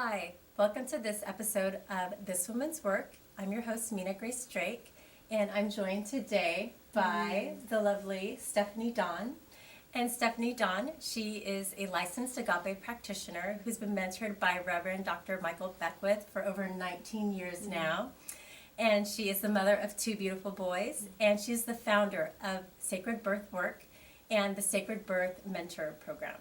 Hi, welcome to this episode of This Woman's Work. I'm your host, Mina Grace Drake, and I'm joined today by the lovely Stephanie Dawn. And Stephanie Dawn, she is a licensed agape practitioner who's been mentored by Reverend Dr. Michael Beckwith for over 19 years now. And she is the mother of two beautiful boys, and she's the founder of Sacred Birth Work and the Sacred Birth Mentor Program.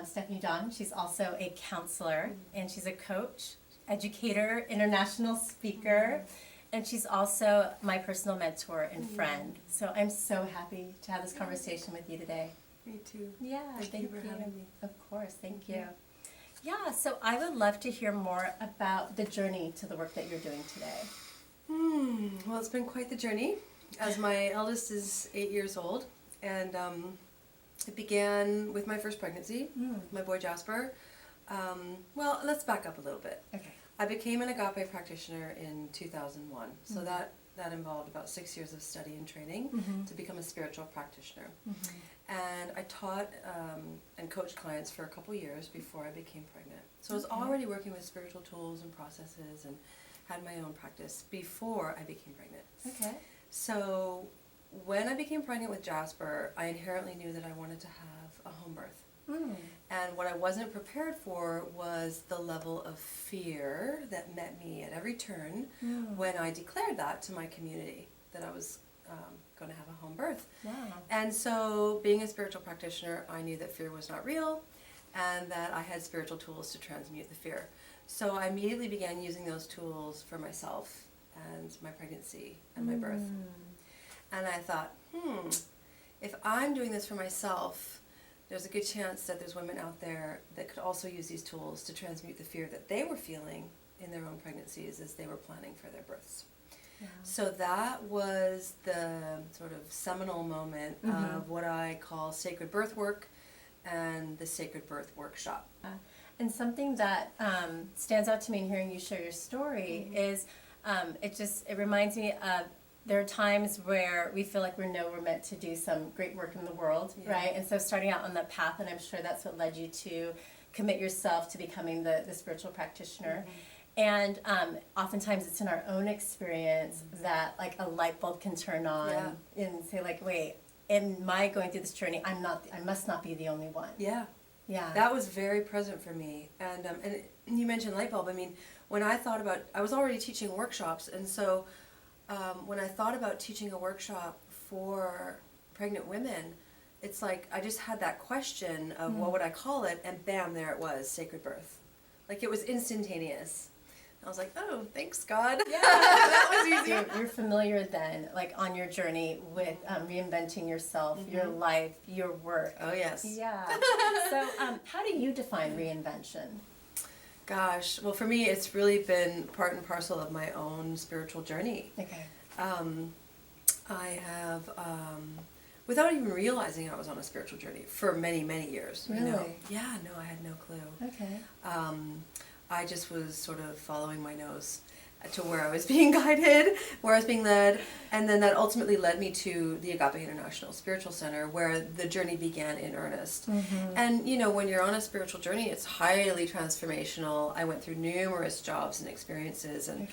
Stephanie Dawn, she's also a counselor, and she's a coach, educator, international speaker, and she's also my personal mentor and friend. So I'm so happy to have this conversation with you today. Me too. Yeah, Thank you for having me. Of course, thank you. Yeah, so I would love to hear more about the journey to the work that you're doing today. Well, it's been quite the journey, as my eldest is 8 years old, and it began with my first pregnancy, my boy Jasper. Well, let's back up a little bit. Okay. I became an agape practitioner in 2001, so that involved about 6 years of study and training to become a spiritual practitioner. And I taught and coached clients for a couple years before I became pregnant. So I was already working with spiritual tools and processes and had my own practice before I became pregnant. Okay. So when I became pregnant with Jasper, I inherently knew that I wanted to have a home birth. And what I wasn't prepared for was the level of fear that met me at every turn when I declared that to my community, that I was going to have a home birth. Wow. And so being a spiritual practitioner, I knew that fear was not real and that I had spiritual tools to transmute the fear. So I immediately began using those tools for myself and my pregnancy and my birth. And I thought, if I'm doing this for myself, there's a good chance that there's women out there that could also use these tools to transmute the fear that they were feeling in their own pregnancies as they were planning for their births. Yeah. So that was the sort of seminal moment of what I call sacred birth work and the sacred birth workshop. And something that stands out to me in hearing you share your story is it reminds me of there are times where we feel like we're meant to do some great work in the world, right? And so starting out on the path, and I'm sure that's what led you to commit yourself to becoming the spiritual practitioner. And oftentimes it's in our own experience that like a light bulb can turn on and say like, wait, in my going through this journey, I must not be the only one. Yeah. That was very present for me. And you mentioned light bulb. I mean, when I thought about, I was already teaching workshops, and so when I thought about teaching a workshop for pregnant women, it's like I just had that question of what would I call it, and bam, there it was, sacred birth. Like it was instantaneous. I was like, oh, thanks God. Yeah, that was easy. You're familiar then, like on your journey with reinventing yourself, your life, your work. Oh yes. Yeah. So how do you define reinvention? Gosh, well for me it's really been part and parcel of my own spiritual journey. Okay. I have, without even realizing I was on a spiritual journey for many, many years. Really? You know? Yeah, no, I had no clue. Okay. I just was sort of following my nose to where I was being guided, where I was being led, and then that ultimately led me to the Agape International Spiritual Center, where the journey began in earnest. And you know, when you're on a spiritual journey, it's highly transformational. I went through numerous jobs and experiences, and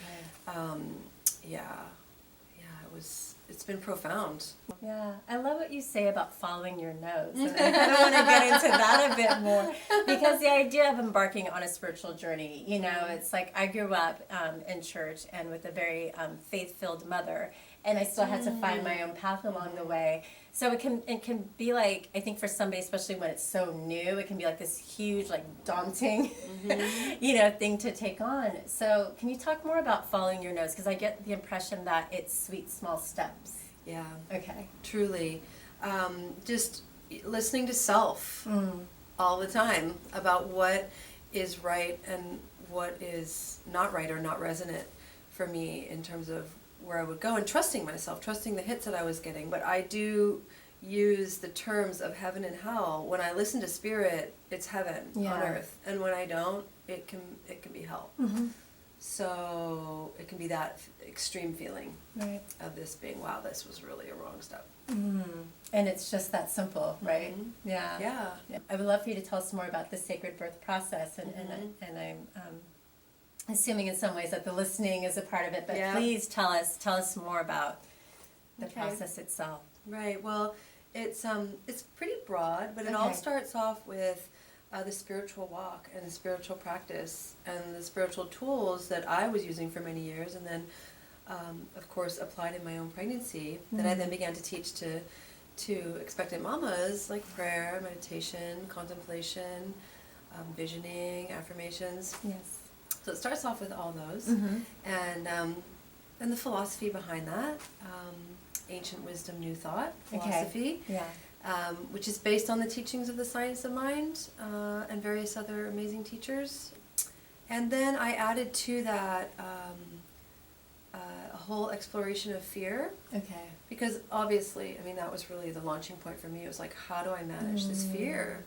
it's been profound. Yeah, I love what you say about following your nose. And I kind of want to get into that a bit more, because the idea of embarking on a spiritual journey, you know, it's like I grew up in church and with a very faith-filled mother, and I still had to find my own path along the way. So it can be like, I think for somebody, especially when it's so new, it can be like this huge, like daunting, you know, thing to take on. So can you talk more about following your nose? Because I get the impression that it's sweet, small steps. Yeah. Okay. Truly. Just listening to self all the time about what is right and what is not right or not resonant for me in terms of where I would go, and trusting myself, trusting the hits that I was getting. But I do use the terms of heaven and hell. When I listen to spirit, it's heaven on earth, and when I don't, it can be hell. So it can be that extreme feeling Right. of this being, wow, this was really a wrong step. And it's just that simple, right? Yeah. Yeah. I would love for you to tell us more about the sacred birth process, and I'm assuming in some ways that the listening is a part of it, but Yeah. please tell us more about the Okay. process itself. Right. Well, it's pretty broad, but it all Okay. starts off with the spiritual walk and the spiritual practice and the spiritual tools that I was using for many years, and then, of course, applied in my own pregnancy. That I then began to teach to expectant mamas, like prayer, meditation, contemplation, visioning, affirmations. Yes. So it starts off with all those, and the philosophy behind that, ancient wisdom, new thought philosophy, Yeah. which is based on the teachings of the science of mind and various other amazing teachers. And then I added to that a whole exploration of fear, Okay. because obviously, I mean, that was really the launching point for me. It was like, how do I manage this fear?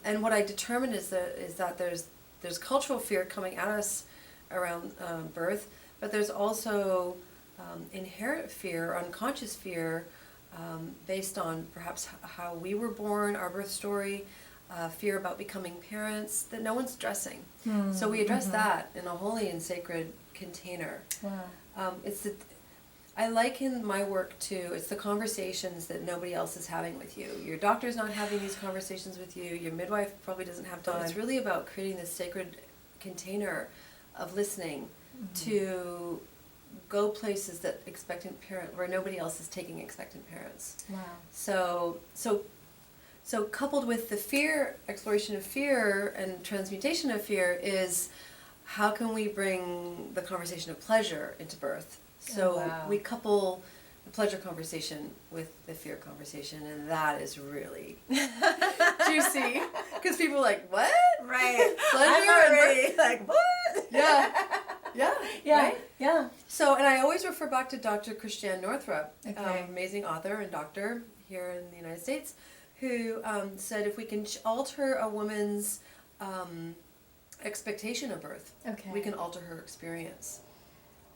And what I determined is that there's cultural fear coming at us around birth, but there's also inherent fear, unconscious fear, based on perhaps how we were born, our birth story, fear about becoming parents that no one's addressing. So we address that in a holy and sacred container. Wow. I liken my work to, it's the conversations that nobody else is having with you. Your doctor's not having these conversations with you. Your midwife probably doesn't have time. It's really about creating this sacred container of listening to go places that where nobody else is taking expectant parents. Wow. So coupled with the fear, exploration of fear and transmutation of fear is, how can we bring the conversation of pleasure into birth? So wow. we couple the pleasure conversation with the fear conversation, and that is really juicy, because people are like, what? Right. Pleasure I'm and already like, what? Yeah. Yeah. Right? Yeah. So, and I always refer back to Dr. Christiane Northrup, Okay. amazing author and doctor here in the United States, who said if we can alter a woman's expectation of birth, Okay. we can alter her experience.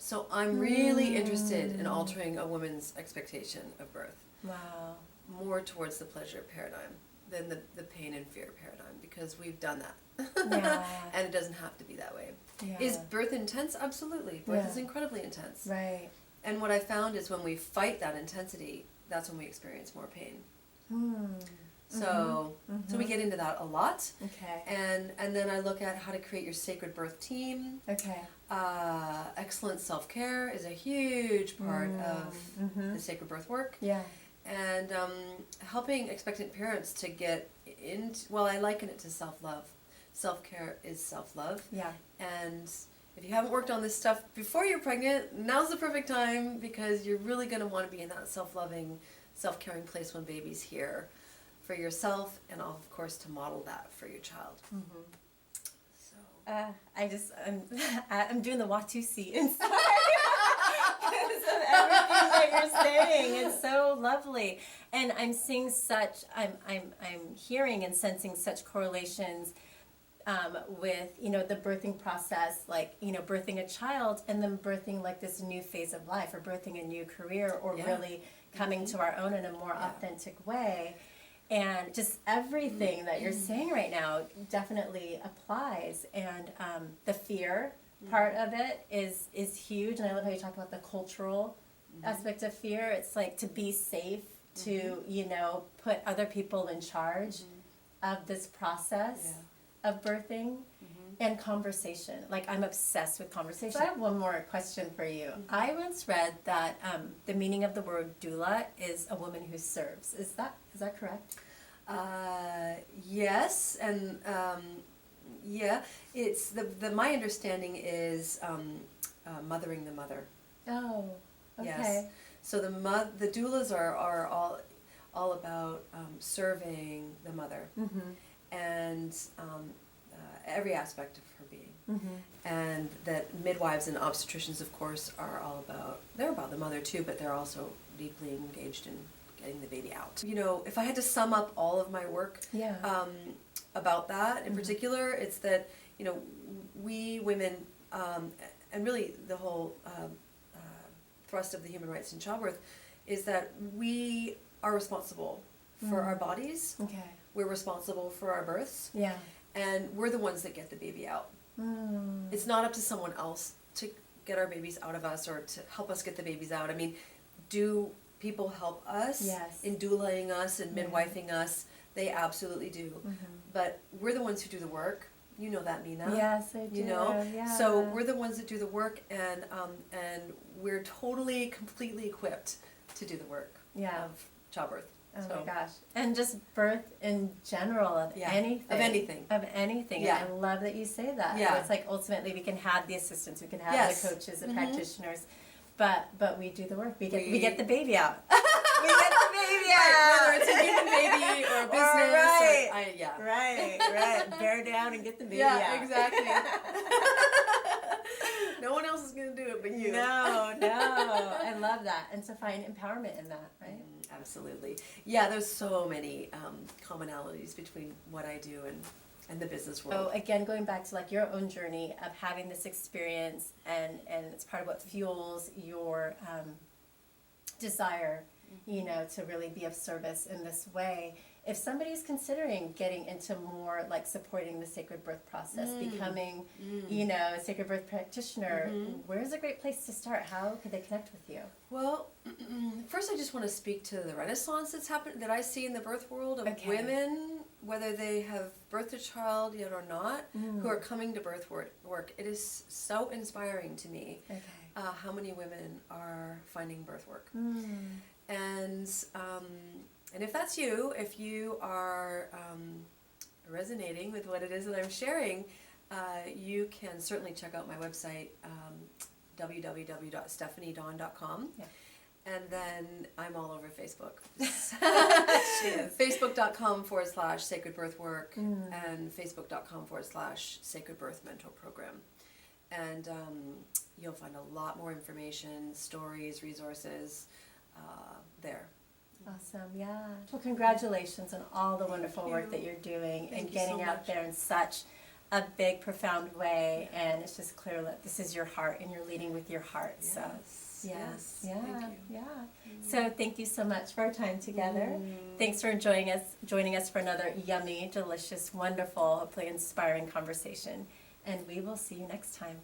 So I'm really interested in altering a woman's expectation of birth Wow. more towards the pleasure paradigm than the pain and fear paradigm, because we've done that. Yeah. And it doesn't have to be that way. Yeah. Is birth intense? Absolutely. Birth Yeah. is incredibly intense. Right. And what I found is when we fight that intensity, that's when we experience more pain. So we get into that a lot. Okay. And then I look at how to create your sacred birth team. Okay. Excellent self-care is a huge part of the sacred birth work. Yeah. And helping expectant parents to get into, well, I liken it to self-love. Self-care is self-love. Yeah. And if you haven't worked on this stuff before you're pregnant, now's the perfect time, because you're really going to want to be in that self-loving, self-caring place when baby's here, for yourself, and of course to model that for your child. So I'm doing the Watusi inside because of everything that you're saying. It's so lovely, and I'm seeing I'm hearing and sensing such correlations with the birthing process, like birthing a child and then birthing like this new phase of life, or birthing a new career, or really coming to our own in a more authentic way. And just everything that you're saying right now definitely applies. And the fear part of it is huge. And I love how you talk about the cultural aspect of fear. It's like to be safe, to, put other people in charge of this process of birthing. And conversation. Like, I'm obsessed with conversation. So I have one more question for you. I once read that the meaning of the word doula is a woman who serves. Is that correct? Yes, and it's my understanding is mothering the mother. Oh, okay. Yes. So the doulas are all about serving the mother, and every aspect of her being. And that midwives and obstetricians, of course, they're about the mother too, but they're also deeply engaged in getting the baby out. If I had to sum up all of my work about that in particular, it's that, we women and really the whole thrust of the human rights in childbirth is that we are responsible for our bodies. Okay. We're responsible for our births. Yeah. And we're the ones that get the baby out. It's not up to someone else to get our babies out of us or to help us get the babies out. I mean, do people help us Yes. in doulaing us and midwifing us? They absolutely do. But we're the ones who do the work. You know that, Mina. Yes, I do. You know? Yeah. So we're the ones that do the work, and we're totally, completely equipped to do the work Yeah. of childbirth. Oh So, my gosh. And just birth in general of Yeah. anything. Of anything. Of anything. Yeah. And I love that you say that. Yeah. It's like ultimately we can have the assistants, we can have Yes. the coaches, the practitioners, but we do the work. We get We- the baby out. We get the baby out. Right, whether it's a human baby or a business. Right. Yeah. Right. Bear down and get the baby Yeah, out. exactly. No one else is going to do it but you. No. I love that. And to find empowerment in that, right? Absolutely. Yeah, there's so many commonalities between what I do and the business world. Oh, again, going back to like your own journey of having this experience, and it's part of what fuels your desire, you know, to really be of service in this way. If somebody's considering getting into more like supporting the sacred birth process, becoming, you know, a sacred birth practitioner, where's a great place to start? How could they connect with you? Well, first I just want to speak to the renaissance that's happened, that I see in the birth world of Okay. women, whether they have birthed a child yet or not, who are coming to birth work. It is so inspiring to me Okay. how many women are finding birth work. And if that's you, if you are resonating with what it is that I'm sharing, you can certainly check out my website, www.stephaniedon.com. Yeah. And then I'm all over Facebook. She is. Facebook.com/Sacred Birth Work and Facebook.com/Sacred Birth Mentor Program. And you'll find a lot more information, stories, resources there. Awesome, yeah. Well, congratulations on all the wonderful work that you're doing Thank and you getting so out much. there in such a big, profound way. And it's just clear that this is your heart and you're leading with your heart. So, Yes. yeah, Thank you. yeah. So thank you so much for our time together. Thanks for joining us for another yummy, delicious, wonderful, hopefully inspiring conversation. And we will see you next time.